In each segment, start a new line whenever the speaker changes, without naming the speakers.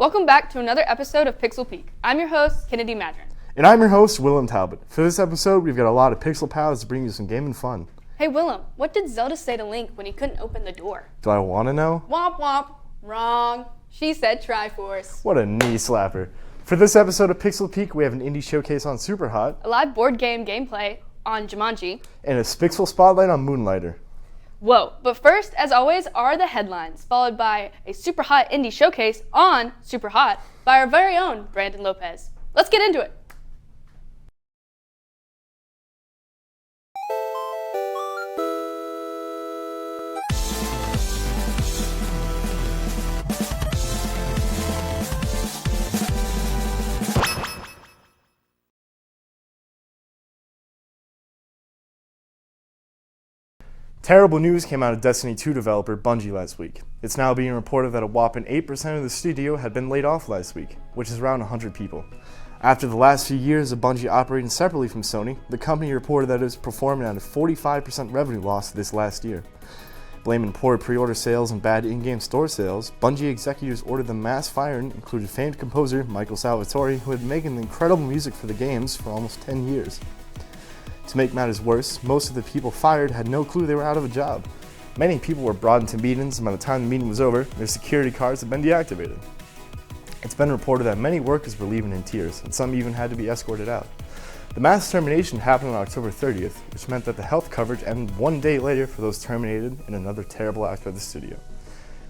Welcome back to another episode of Pixel Peak. I'm your host, Kennedy Madron.
And I'm your host, Willem Talbot. For this episode, we've got a lot of Pixel Pals to bring you some gaming fun.
Hey Willem, what did Zelda say to Link when he couldn't open the door?
Do I want to know?
Womp womp. Wrong. She said Triforce.
What a knee slapper. For this episode of Pixel Peak, we have an indie showcase on Superhot,
A live board game gameplay on Jumanji,
and a Spixle Spotlight on Moonlighter.
Whoa, but first, as always, are the headlines, followed by a super hot indie showcase on Superhot by our very own Brandon Lopez. Let's get into it.
Terrible news came out of Destiny 2 developer Bungie last week. It's now being reported that a whopping 8% of the studio had been laid off last week, which is around 100 people. After the last few years of Bungie operating separately from Sony, the company reported that it was performing at a 45% revenue loss this last year. Blaming poor pre-order sales and bad in-game store sales, Bungie executives ordered the mass firing included famed composer Michael Salvatore, who had been making incredible music for the games for almost 10 years. To make matters worse, most of the people fired had no clue they were out of a job. Many people were brought into meetings, and by the time the meeting was over, their security cards had been deactivated. It's been reported that many workers were leaving in tears, and some even had to be escorted out. The mass termination happened on October 30th, which meant that the health coverage ended one day later for those terminated in another terrible act by the studio.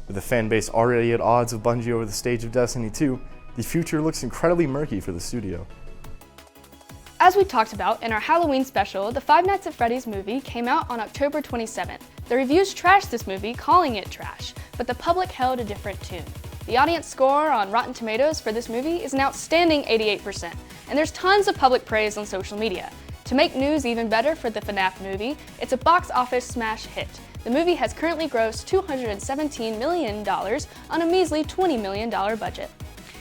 With the fan base already at odds with Bungie over the stage of Destiny 2, the future looks incredibly murky for the studio.
As we talked about in our Halloween special, the Five Nights at Freddy's movie came out on October 27th. The reviews trashed this movie, calling it trash, but the public held a different tune. The audience score on Rotten Tomatoes for this movie is an outstanding 88%, and there's tons of public praise on social media. To make news even better for the FNAF movie, it's a box office smash hit. The movie has currently grossed $217 million on a measly $20 million budget.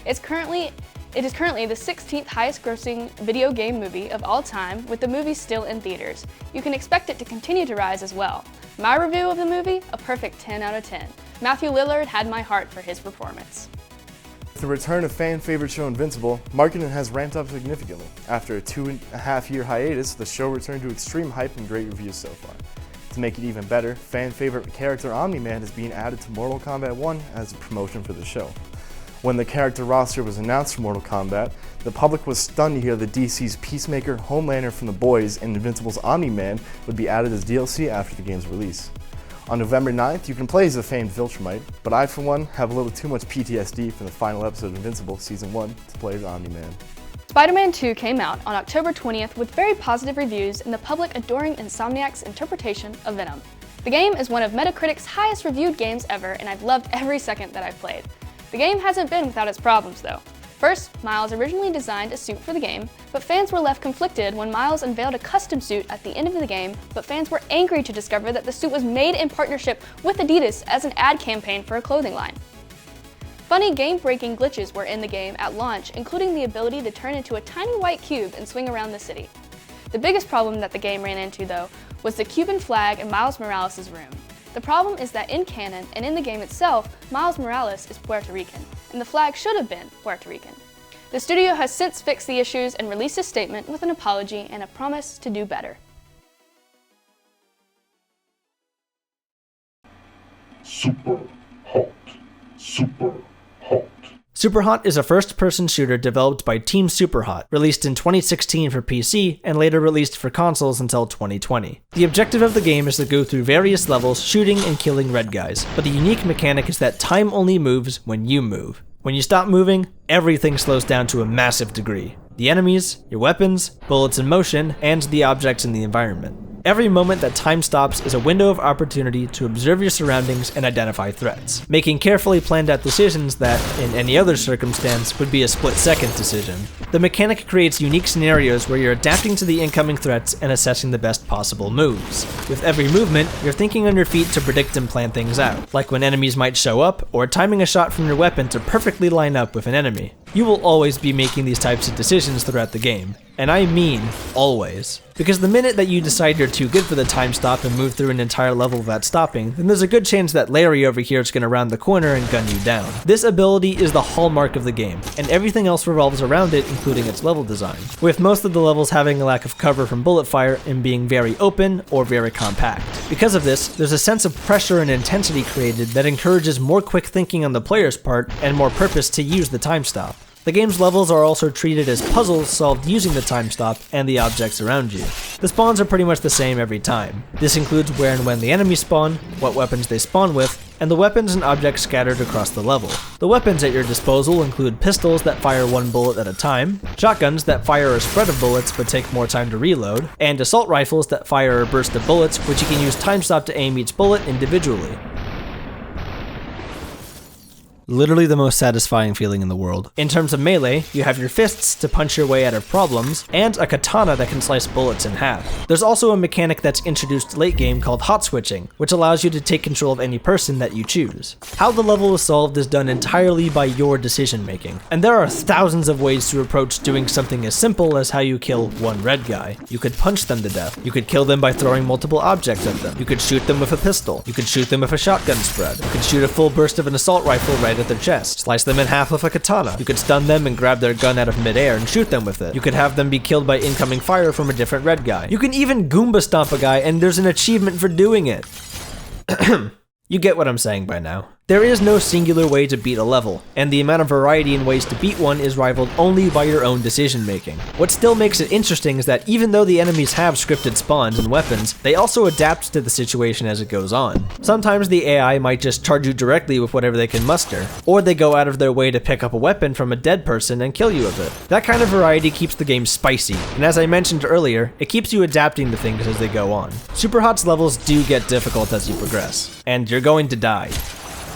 It is currently the 16th highest grossing video game movie of all time, with the movie still in theaters. You can expect it to continue to rise as well. My review of the movie, a perfect 10 out of 10. Matthew Lillard had my heart for his performance.
With the return of fan-favorite show Invincible, marketing has ramped up significantly. After a 2.5-year hiatus, the show returned to extreme hype and great reviews so far. To make it even better, fan-favorite character Omni-Man is being added to Mortal Kombat 1 as a promotion for the show. When the character roster was announced for Mortal Kombat, the public was stunned to hear that DC's Peacemaker, Homelander from The Boys, and Invincible's Omni-Man would be added as DLC after the game's release. On November 9th, you can play as the famed Viltrumite, but I, for one, have a little too much PTSD from the final episode of Invincible Season 1 to play as Omni-Man.
Spider-Man 2 came out on October 20th with very positive reviews and the public adoring Insomniac's interpretation of Venom. The game is one of Metacritic's highest reviewed games ever, and I've loved every second that I've played. The game hasn't been without its problems, though. First, Miles originally designed a suit for the game, but fans were left conflicted when Miles unveiled a custom suit at the end of the game, but fans were angry to discover that the suit was made in partnership with Adidas as an ad campaign for a clothing line. Funny game-breaking glitches were in the game at launch, including the ability to turn into a tiny white cube and swing around the city. The biggest problem that the game ran into, though, was the Cuban flag in Miles Morales' room. The problem is that in canon, and in the game itself, Miles Morales is Puerto Rican, and the flag should have been Puerto Rican. The studio has since fixed the issues and released a statement with an apology and a promise to do better.
Super hot. Super hot.
Superhot is a first-person shooter developed by Team Superhot, released in 2016 for PC and later released for consoles until 2020. The objective of the game is to go through various levels shooting and killing red guys, but the unique mechanic is that time only moves when you move. When you stop moving, everything slows down to a massive degree. The enemies, your weapons, bullets in motion, and the objects in the environment. Every moment that time stops is a window of opportunity to observe your surroundings and identify threats, making carefully planned out decisions that, in any other circumstance, would be a split-second decision. The mechanic creates unique scenarios where you're adapting to the incoming threats and assessing the best possible moves. With every movement, you're thinking on your feet to predict and plan things out, like when enemies might show up, or timing a shot from your weapon to perfectly line up with an enemy. You will always be making these types of decisions throughout the game. And I mean always. Because the minute that you decide you're too good for the time stop and move through an entire level without stopping, then there's a good chance that Larry over here is going to round the corner and gun you down. This ability is the hallmark of the game, and everything else revolves around it, including its level design, with most of the levels having a lack of cover from bullet fire and being very open or very compact. Because of this, there's a sense of pressure and intensity created that encourages more quick thinking on the player's part and more purpose to use the time stop. The game's levels are also treated as puzzles solved using the time stop and the objects around you. The spawns are pretty much the same every time. This includes where and when the enemies spawn, what weapons they spawn with, and the weapons and objects scattered across the level. The weapons at your disposal include pistols that fire one bullet at a time, shotguns that fire a spread of bullets but take more time to reload, and assault rifles that fire a burst of bullets which you can use time stop to aim each bullet individually. Literally the most satisfying feeling in the world. In terms of melee, you have your fists to punch your way out of problems, and a katana that can slice bullets in half. There's also a mechanic that's introduced late game called hot switching, which allows you to take control of any person that you choose. How the level is solved is done entirely by your decision making, and there are thousands of ways to approach doing something as simple as how you kill one red guy. You could punch them to death. You could kill them by throwing multiple objects at them. You could shoot them with a pistol. You could shoot them with a shotgun spread. You could shoot a full burst of an assault rifle right at their chest, slice them in half with a katana. You could stun them and grab their gun out of midair and shoot them with it. You could have them be killed by incoming fire from a different red guy. You can even Goomba stomp a guy, and there's an achievement for doing it. You get what I'm saying by now. There is no singular way to beat a level, and the amount of variety in ways to beat one is rivaled only by your own decision making. What still makes it interesting is that even though the enemies have scripted spawns and weapons, they also adapt to the situation as it goes on. Sometimes the AI might just charge you directly with whatever they can muster, or they go out of their way to pick up a weapon from a dead person and kill you with it. That kind of variety keeps the game spicy, and as I mentioned earlier, it keeps you adapting to things as they go on. Superhot's levels do get difficult as you progress, and you're going to die.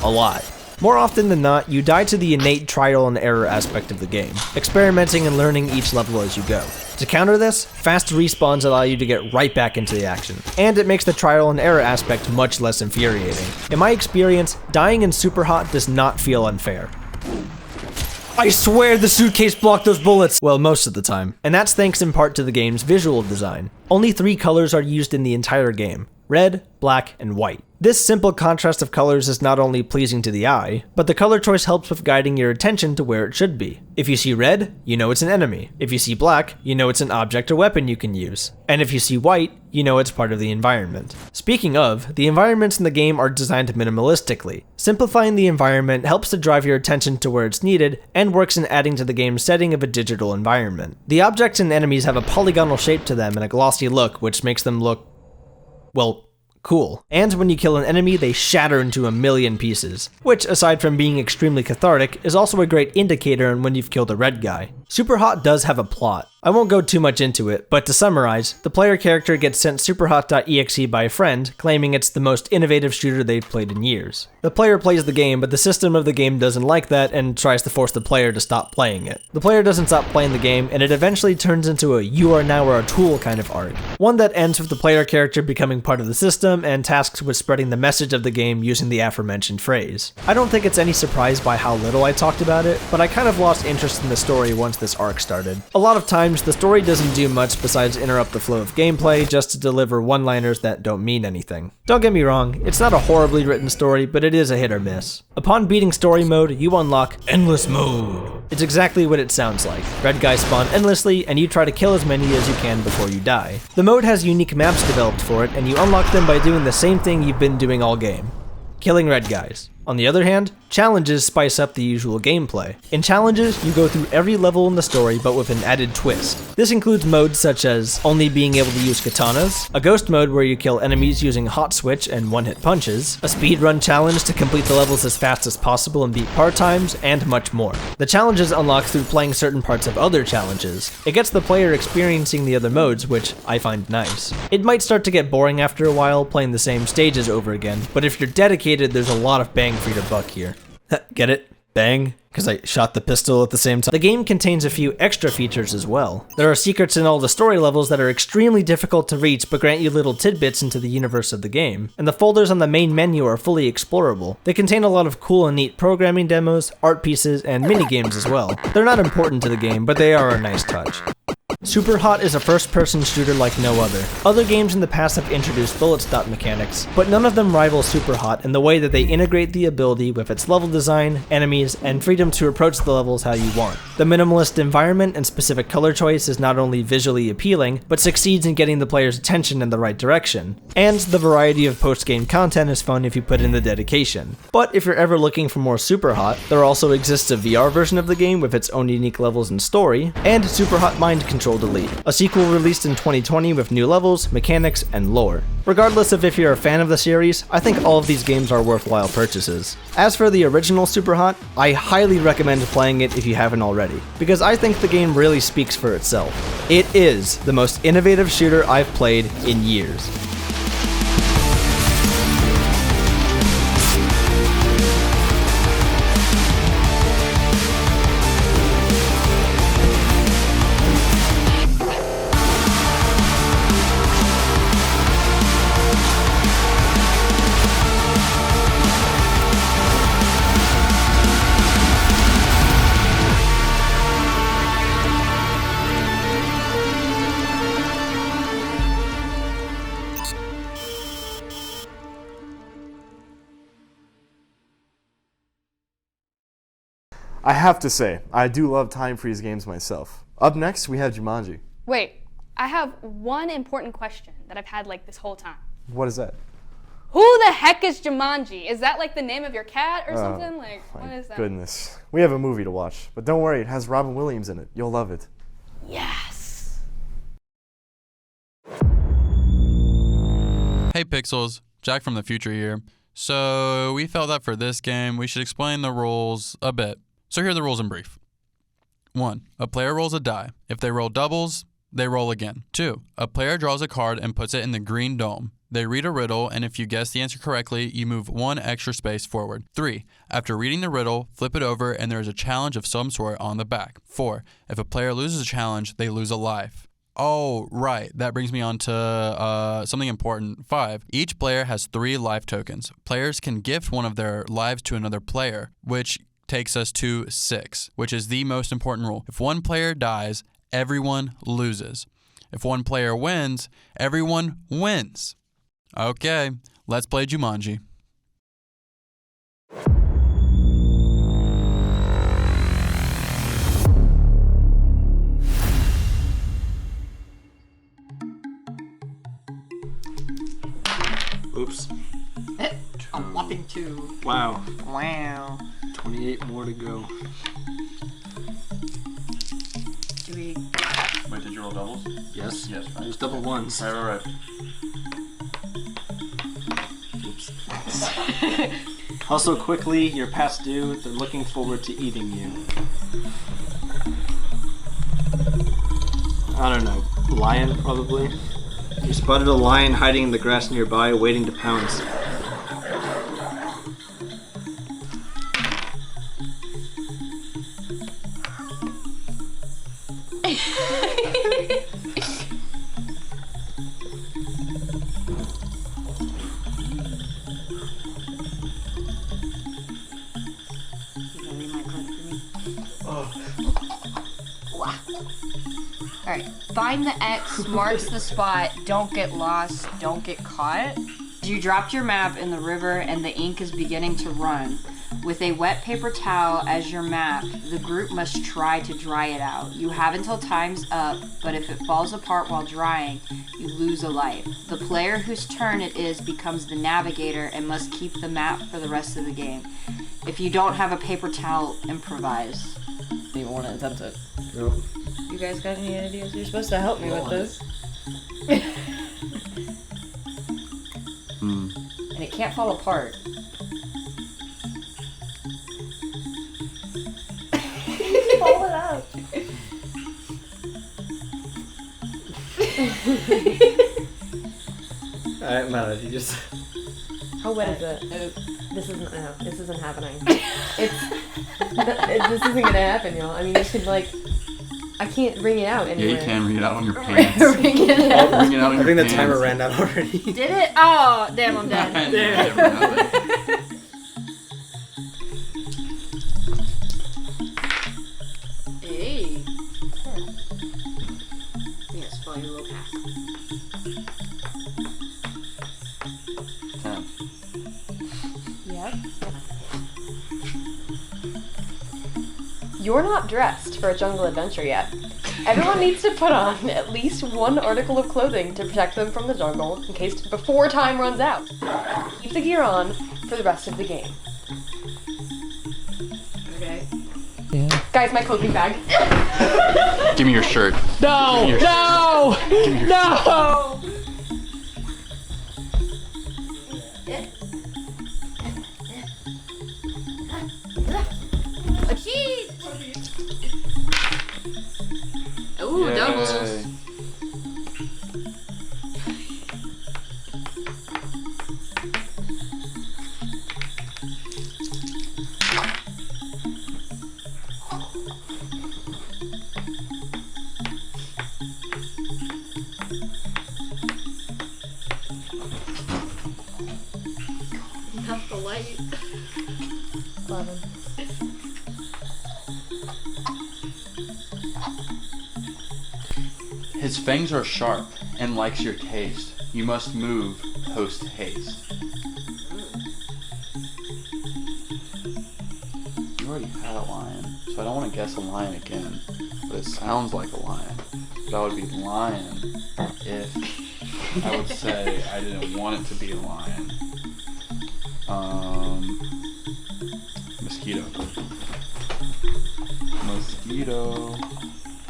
A lot. More often than not, you die to the innate trial and error aspect of the game, experimenting and learning each level as you go. To counter this, fast respawns allow you to get right back into the action, and it makes the trial and error aspect much less infuriating. In my experience, dying in Superhot does not feel unfair. I swear the suitcase blocked those bullets! Well, most of the time. And that's thanks in part to the game's visual design. Only 3 colors are used in the entire game: red, black, and white. This simple contrast of colors is not only pleasing to the eye, but the color choice helps with guiding your attention to where it should be. If you see red, you know it's an enemy. If you see black, you know it's an object or weapon you can use. And if you see white, you know it's part of the environment. Speaking of, the environments in the game are designed minimalistically. Simplifying the environment helps to drive your attention to where it's needed and works in adding to the game's setting of a digital environment. The objects and enemies have a polygonal shape to them and a glossy look, which makes them look, well, cool. And when you kill an enemy, they shatter into a million pieces, which, aside from being extremely cathartic, is also a great indicator on when you've killed a red guy. Superhot does have a plot. I won't go too much into it, but to summarize, the player character gets sent superhot.exe by a friend, claiming it's the most innovative shooter they've played in years. The player plays the game, but the system of the game doesn't like that and tries to force the player to stop playing it. The player doesn't stop playing the game, and it eventually turns into a "you are now our tool" kind of arc. One that ends with the player character becoming part of the system and tasked with spreading the message of the game using the aforementioned phrase. I don't think it's any surprise by how little I talked about it, but I kind of lost interest in the story once this arc started. A lot of times, the story doesn't do much besides interrupt the flow of gameplay just to deliver one-liners that don't mean anything. Don't get me wrong, it's not a horribly written story, but it is a hit or miss. Upon beating story mode, you unlock Endless Mode. It's exactly what it sounds like. Red guys spawn endlessly, and you try to kill as many as you can before you die. The mode has unique maps developed for it, and you unlock them by doing the same thing you've been doing all game: killing red guys. On the other hand, challenges spice up the usual gameplay. In challenges, you go through every level in the story but with an added twist. This includes modes such as only being able to use katanas, a ghost mode where you kill enemies using hot switch and one-hit punches, a speedrun challenge to complete the levels as fast as possible and beat part times, and much more. The challenges unlock through playing certain parts of other challenges. It gets the player experiencing the other modes, which I find nice. It might start to get boring after a while playing the same stages over again, but if you're dedicated, there's a lot of bang for your buck here. Get it? bang, because I shot the pistol at the same time. The game contains a few extra features as well. There are secrets in all the story levels that are extremely difficult to reach but grant you little tidbits into the universe of the game, and the folders on the main menu are fully explorable. They contain a lot of cool and neat programming demos, art pieces, and minigames as well. They're not important to the game, but they are a nice touch. Super Hot is a first-person shooter like no other. Other games in the past have introduced bullet stop mechanics, but none of them rival Super Hot in the way that they integrate the ability with its level design, enemies, and freedom to approach the levels how you want. The minimalist environment and specific color choice is not only visually appealing, but succeeds in getting the player's attention in the right direction. And the variety of post-game content is fun if you put in the dedication. But if you're ever looking for more Super Hot, there also exists a VR version of the game with its own unique levels and story, and Super Hot Mind Control Delete, a sequel released in 2020 with new levels, mechanics, and lore. Regardless of if you're a fan of the series, I think all of these games are worthwhile purchases. As for the original Super Hot, I highly recommend playing it if you haven't already, because I think the game really speaks for itself. It is the most innovative shooter I've played in years.
I have to say, I do love time freeze games myself. Up next, we have Jumanji.
Wait, I have one important question that I've had like this whole time.
What is that?
Who the heck is Jumanji? Is that like the name of your cat or something? Like, what is that?
Goodness. We have a movie to watch, but don't worry, it has Robin Williams in it. You'll love it.
Yes.
Hey Pixels, Jack from the future here. So we felt that for this game, we should explain the rules a bit. So here are the rules in brief. 1. A player rolls a die. If they roll doubles, they roll again. 2. A player draws a card and puts it in the green dome. They read a riddle, and if you guess the answer correctly, you move one extra space forward. 3. After reading the riddle, flip it over and there is a challenge of some sort on the back. 4. If a player loses a challenge, they lose a life. Oh, right. That brings me on to something important. 5. Each player has 3 life tokens. Players can gift one of their lives to another player, which takes us to 6, which is the most important rule. If one player dies, everyone loses. If one player wins, everyone wins. Okay, let's play Jumanji.
Oops.
A whopping 2.
Wow.
Wow.
28 more to go.
Do we...
Wait, did you roll doubles?
Yes.
Yes, right.
It was double ones.
Right.
Oops. Also, quickly, you're past due. They're looking forward to eating you. I don't know. Lion, probably. You spotted a lion hiding in the grass nearby, waiting to pounce.
Alright, find the X, marks the spot, don't get lost, don't get caught. You dropped your map in the river and the ink is beginning to run. With a wet paper towel as your map, the group must try to dry it out. You have until time's up, but if it falls apart while drying, you lose a life. The player whose turn it is becomes the navigator and must keep the map for the rest of the game. If you don't have a paper towel, improvise.
You want to attempt it?
Nope.
You guys got any ideas? You're supposed to help me with this. And it can't fall apart. Pull it out.
Alright, Mara, you just...
How wet is it? This isn't. No, this isn't happening. This isn't gonna happen, y'all. I mean, you should like. I can't wring it out anywhere.
Yeah, you can wring it out on your pants.
Wring it out.
Wring it out on
I
your
think the
pants.
timer ran out already.
Did it? Oh, damn, I'm dead. Hey. Yes, follow your little path.
10.
Yep. You're not dressed for a jungle adventure yet. Everyone needs to put on at least one article of clothing to protect them from the jungle in case before time runs out. Keep the gear on for the rest of the game.
Okay.
Yeah.
Guys, my clothing bag.
Give me your shirt.
No!
Give me your
No! No!
Achieve! Ooh, doubles.
Yay.
Not the light.
11.
His fangs are sharp and likes your taste. You must move post haste. You already had a lion, so I don't want to guess a lion again. But it sounds like a lion. But I would be lion if I would say I didn't want it to be a lion. Mosquito. Mosquito.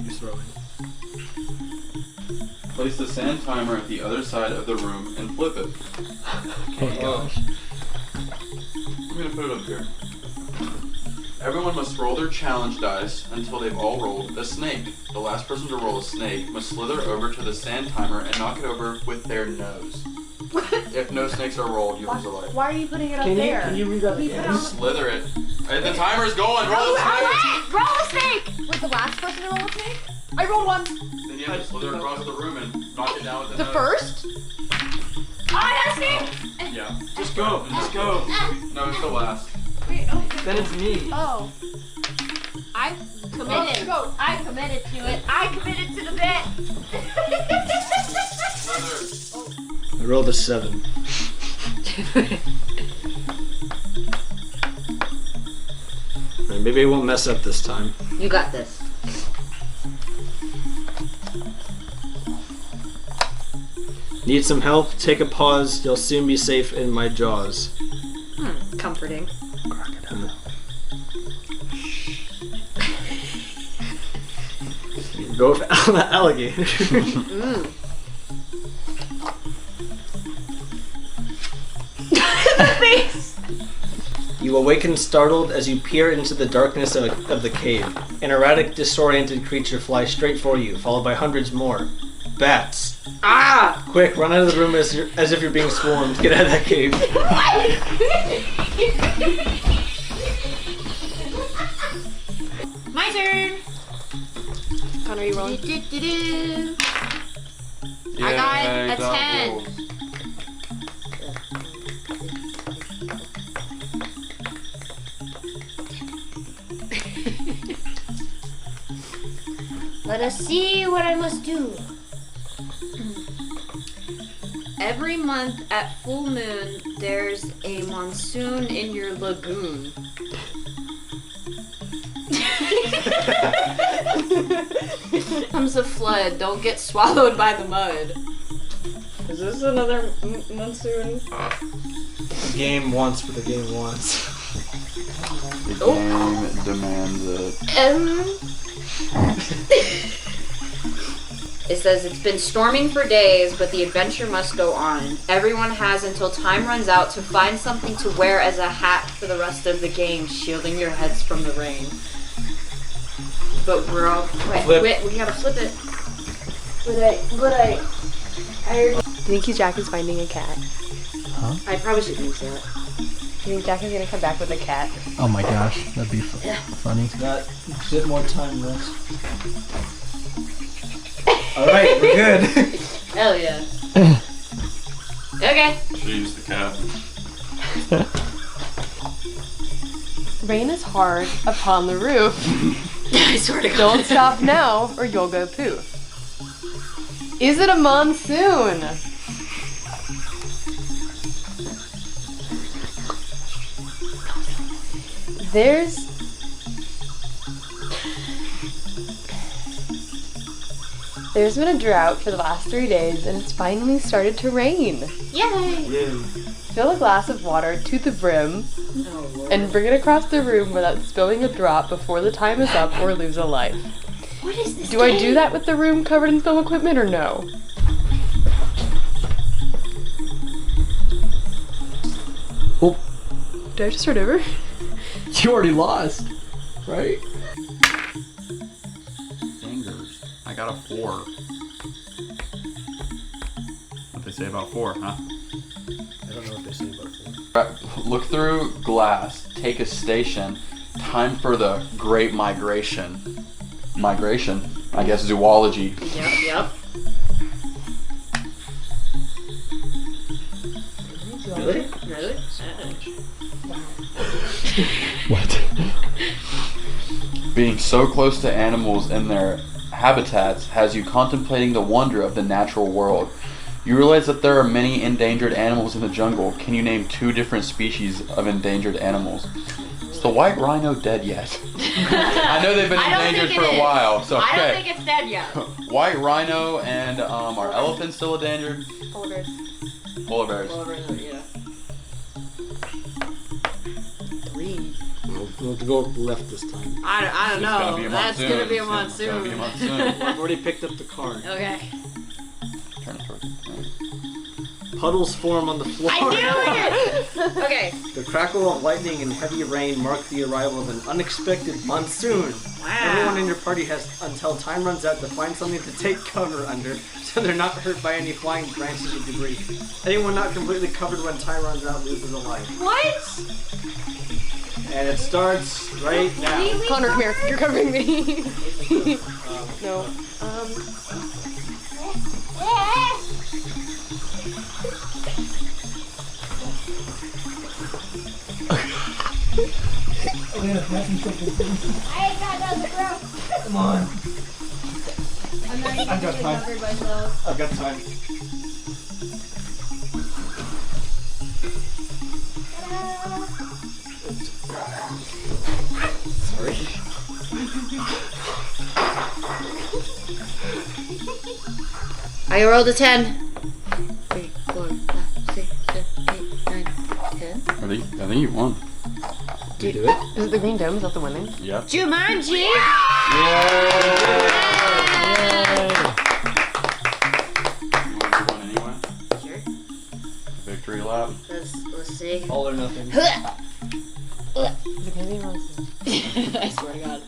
He's throwing.
Place the sand timer at the other side of the room and flip it.
Oh gosh.
I'm gonna put it up here. Everyone must roll their challenge dice until they've all rolled a snake. The last person to roll a snake must slither over to the sand timer and knock it over with their nose. If no snakes are rolled, you lose a life.
Why are you putting it up there?
Can you read that again?
Slither it. The timer's going. Roll the snake.
Roll a snake!
Was the last person to roll a snake? I rolled one.
Then you have to slither across the room and knock it down with the
The
nose.
first?
Oh, I got a snake!
Yeah.
Just go. Just go.
No, it's the last.
Then it's me.
Oh.
I committed.
Go.
I committed to it. I committed to the bet.
Slither.
I rolled a 7. Alright, maybe I won't mess up this time.
You got this.
Need some help? Take a pause. You'll soon be safe in my jaws.
Comforting.
Go with the alligator. You awaken startled as you peer into the darkness of the cave. An erratic, disoriented creature flies straight for you, followed by hundreds more. Bats.
Ah!
Quick, run out of the room as if you're being swarmed. Get out of that cave.
My turn.
Connor, you rolling?
I got
Yay,
a 10.
doubles.
Let us see what I must do. Every month at full moon, there's a monsoon in your lagoon. Comes a flood. Don't get swallowed by the mud.
Is this another monsoon?
Game wants what the game wants.
The game demands it.
It says it's been storming for days, but the adventure must go on. Everyone has until time runs out to find something to wear as a hat for the rest of the game, shielding your heads from the rain. But we're all wait, we gotta flip it.
I heard. Dinky Jack is finding a cat. I probably should use that. Do you think Jack is gonna come back with a cat?
Oh my gosh, that'd be funny.
Got a bit more time left. Alright, we're good.
Hell yeah. Okay.
Should use the cat.
Rain is hard upon the roof.
I swear to God.
Don't stop now or you'll go poof. Is it a monsoon? There's been a drought for the last 3 days and it's finally started to rain.
Yay!
Fill a glass of water to the brim and bring it across the room without spilling a drop before the time is up or lose a life.
What is this?
Do I do that with the room covered in film equipment or no?
Oh.
Did I just start over?
You already lost, right?
Fingers. I got a 4. What they say about 4, huh?
I don't know what they say about 4.
Right, look through glass, take a station, time for the great migration. Migration? I guess zoology.
Yep.
Really?
Really?
What?
Being so close to animals in their habitats has you contemplating the wonder of the natural world. You realize that there are many endangered animals in the jungle. Can you name 2 different species of endangered animals? Is the white rhino dead yet? I know they've been endangered for a while, so okay.
I don't think it's dead yet.
White rhino and are elephants still endangered?
Polar bears.
Polar bears.
Yeah.
3.
We'll have to go left this time.
I don't
It's gonna
know.
be a
That's
monsoon.
gonna be a
It's
monsoon.
gonna be a monsoon.
I've already picked up the card.
Okay.
Turn it towards
Puddles form on the floor.
I knew it! Okay.
The crackle of lightning and heavy rain mark the arrival of an unexpected monsoon.
Wow.
Everyone in your party has until time runs out to find something to take cover under, so they're not hurt by any flying branches or debris. Anyone not completely covered when time runs out loses a life.
What?
And it starts right now.
Connor, come here. You're covering me. No.
I ain't got nothing, bro.
Come on.
I'm not even
I've got
getting
time.
covered myself.
I've got time. Sorry.
I rolled a 10. 3, 4, 5, 6, 7, 8, 9, 10.
I think you won.
Did you do it?
Is it the green dome? Is that the winning?
Yeah.
Jumanji! Sure.
Victory lap.
Let's see.
All or nothing.
Is it gonna be monsoon?
I swear to God.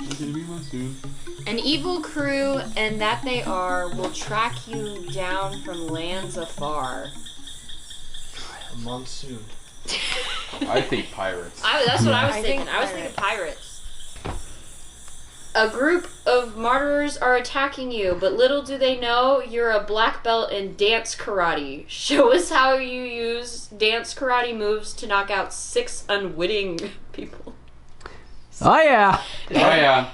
An evil crew, and that they are, will track you down from lands afar.
A monsoon.
I think pirates.
That's what I was
I
thinking.
think
I was thinking pirates. A group of martyrs are attacking you, but little do they know you're a black belt in dance karate. Show us how you use dance karate moves to knock out 6 unwitting people.
Oh yeah.
Oh yeah.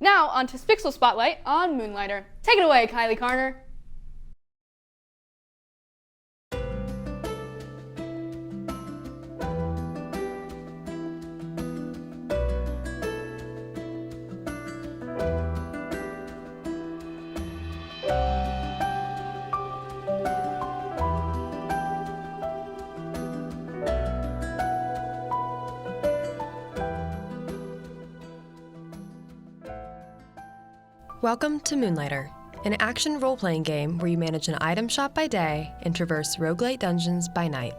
Now on to Spixle Spotlight on Moonlighter. Take it away, Kylie Carner.
Welcome to Moonlighter, an action role-playing game where you manage an item shop by day and traverse roguelite dungeons by night.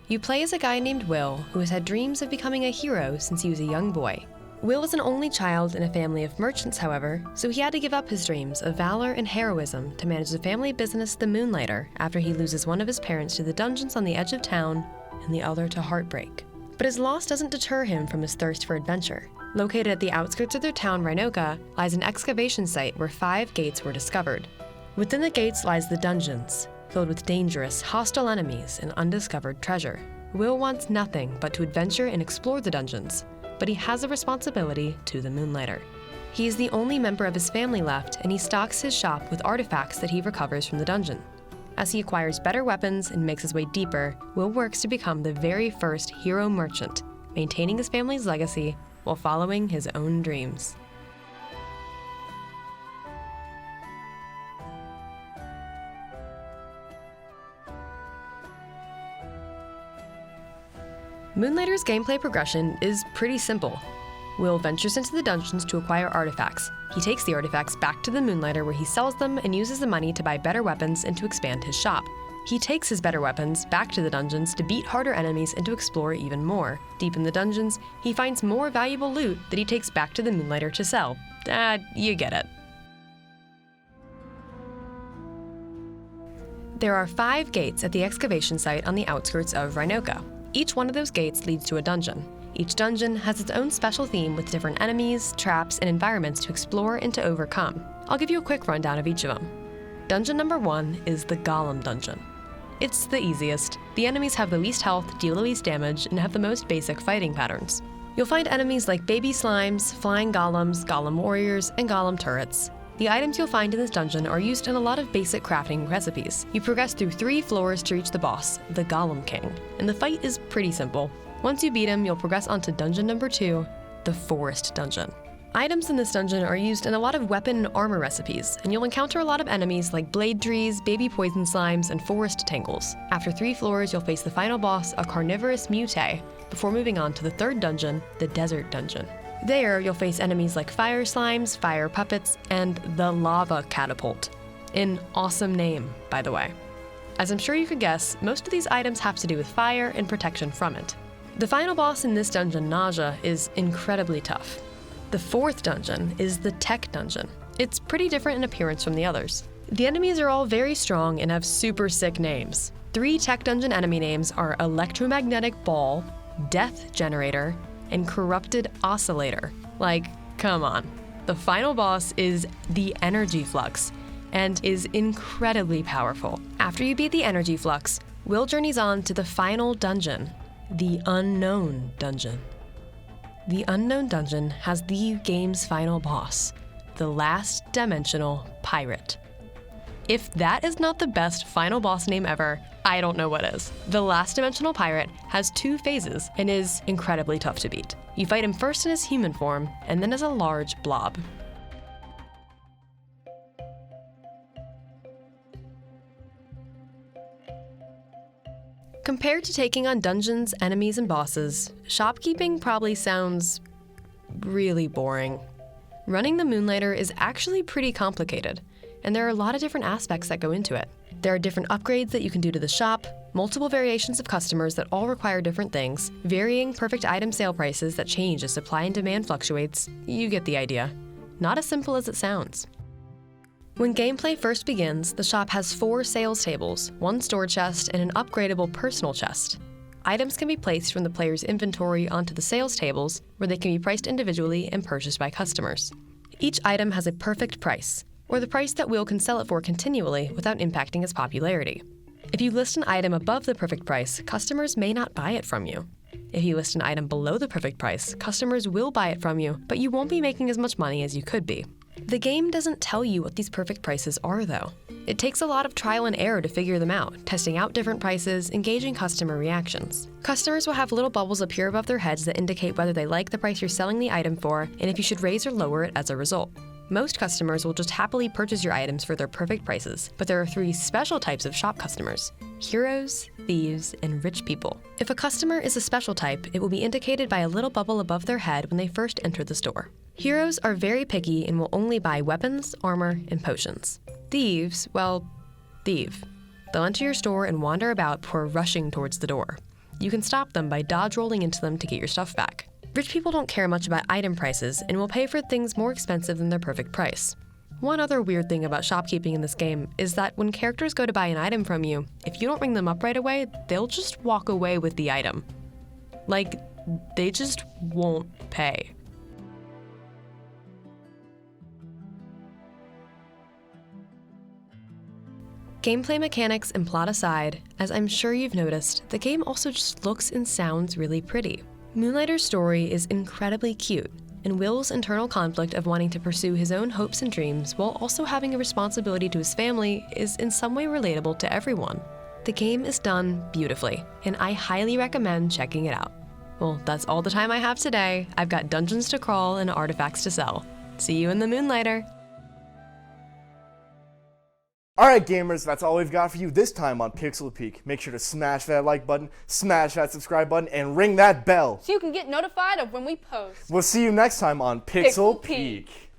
You play as a guy named Will who has had dreams of becoming a hero since he was a young boy. Will was an only child in a family of merchants, however, so he had to give up his dreams of valor and heroism to manage the family business The Moonlighter after he loses one of his parents to the dungeons on the edge of town and the other to heartbreak. But his loss doesn't deter him from his thirst for adventure. Located at the outskirts of their town, Rhinoka, lies an excavation site where 5 gates were discovered. Within the gates lies the dungeons, filled with dangerous, hostile enemies and undiscovered treasure. Will wants nothing but to adventure and explore the dungeons, but he has a responsibility to the Moonlighter. He is the only member of his family left, and he stocks his shop with artifacts that he recovers from the dungeon. As he acquires better weapons and makes his way deeper, Will works to become the very first hero merchant, maintaining his family's legacy while following his own dreams. Moonlighter's gameplay progression is pretty simple. Will ventures into the dungeons to acquire artifacts. He takes the artifacts back to the Moonlighter where he sells them and uses the money to buy better weapons and to expand his shop. He takes his better weapons back to the dungeons to beat harder enemies and to explore even more. Deep in the dungeons, he finds more valuable loot that he takes back to the Moonlighter to sell. You get it. There are 5 gates at the excavation site on the outskirts of Rhinoka. Each one of those gates leads to a dungeon. Each dungeon has its own special theme with different enemies, traps, and environments to explore and to overcome. I'll give you a quick rundown of each of them. Dungeon number 1 is the Golem Dungeon. It's the easiest. The enemies have the least health, deal the least damage, and have the most basic fighting patterns. You'll find enemies like baby slimes, flying golems, golem warriors, and golem turrets. The items you'll find in this dungeon are used in a lot of basic crafting recipes. You progress through 3 floors to reach the boss, the Golem King, and the fight is pretty simple. Once you beat him, you'll progress on to dungeon number 2, the Forest Dungeon. Items in this dungeon are used in a lot of weapon and armor recipes, and you'll encounter a lot of enemies like blade trees, baby poison slimes, and forest tangles. After 3 floors, you'll face the final boss, a carnivorous mutae, before moving on to the 3rd dungeon, the Desert Dungeon. There, you'll face enemies like fire slimes, fire puppets, and the Lava Catapult. An awesome name, by the way. As I'm sure you could guess, most of these items have to do with fire and protection from it. The final boss in this dungeon, Nausea, is incredibly tough. The 4th dungeon is the Tech Dungeon. It's pretty different in appearance from the others. The enemies are all very strong and have super sick names. 3 Tech Dungeon enemy names are Electromagnetic Ball, Death Generator, and Corrupted Oscillator. Like, come on. The final boss is the Energy Flux, and is incredibly powerful. After you beat the Energy Flux, Will journeys on to the final dungeon, the Unknown Dungeon. The Unknown Dungeon has the game's final boss, the Last Dimensional Pirate. If that is not the best final boss name ever, I don't know what is. The Last Dimensional Pirate has 2 phases and is incredibly tough to beat. You fight him first in his human form, and then as a large blob. Compared to taking on dungeons, enemies, and bosses, shopkeeping probably sounds really boring. Running the Moonlighter is actually pretty complicated, and there are a lot of different aspects that go into it. There are different upgrades that you can do to the shop, multiple variations of customers that all require different things, varying perfect item sale prices that change as supply and demand fluctuates. You get the idea. Not as simple as it sounds. When gameplay first begins, the shop has 4 sales tables, 1 store chest, and an upgradable personal chest. Items can be placed from the player's inventory onto the sales tables, where they can be priced individually and purchased by customers. Each item has a perfect price, or the price that Will can sell it for continually without impacting its popularity. If you list an item above the perfect price, customers may not buy it from you. If you list an item below the perfect price, customers will buy it from you, but you won't be making as much money as you could be. The game doesn't tell you what these perfect prices are, though. It takes a lot of trial and error to figure them out, testing out different prices, engaging customer reactions. Customers will have little bubbles appear above their heads that indicate whether they like the price you're selling the item for, and if you should raise or lower it as a result. Most customers will just happily purchase your items for their perfect prices, but there are 3 special types of shop customers: heroes, thieves, and rich people. If a customer is a special type, it will be indicated by a little bubble above their head when they first enter the store. Heroes are very picky and will only buy weapons, armor, and potions. Thieves, well, thieve. They'll enter your store and wander about before rushing towards the door. You can stop them by dodge rolling into them to get your stuff back. Rich people don't care much about item prices and will pay for things more expensive than their perfect price. One other weird thing about shopkeeping in this game is that when characters go to buy an item from you, if you don't ring them up right away, they'll just walk away with the item. Like, they just won't pay. Gameplay mechanics and plot aside, as I'm sure you've noticed, the game also just looks and sounds really pretty. Moonlighter's story is incredibly cute, and Will's internal conflict of wanting to pursue his own hopes and dreams while also having a responsibility to his family is in some way relatable to everyone. The game is done beautifully, and I highly recommend checking it out. Well, that's all the time I have today. I've got dungeons to crawl and artifacts to sell. See you in the Moonlighter!
Alright gamers, that's all we've got for you this time on Pixel Peek. Make sure to smash that like button, smash that subscribe button, and ring that bell
So you can get notified of when we post.
We'll see you next time on Pixel Peek.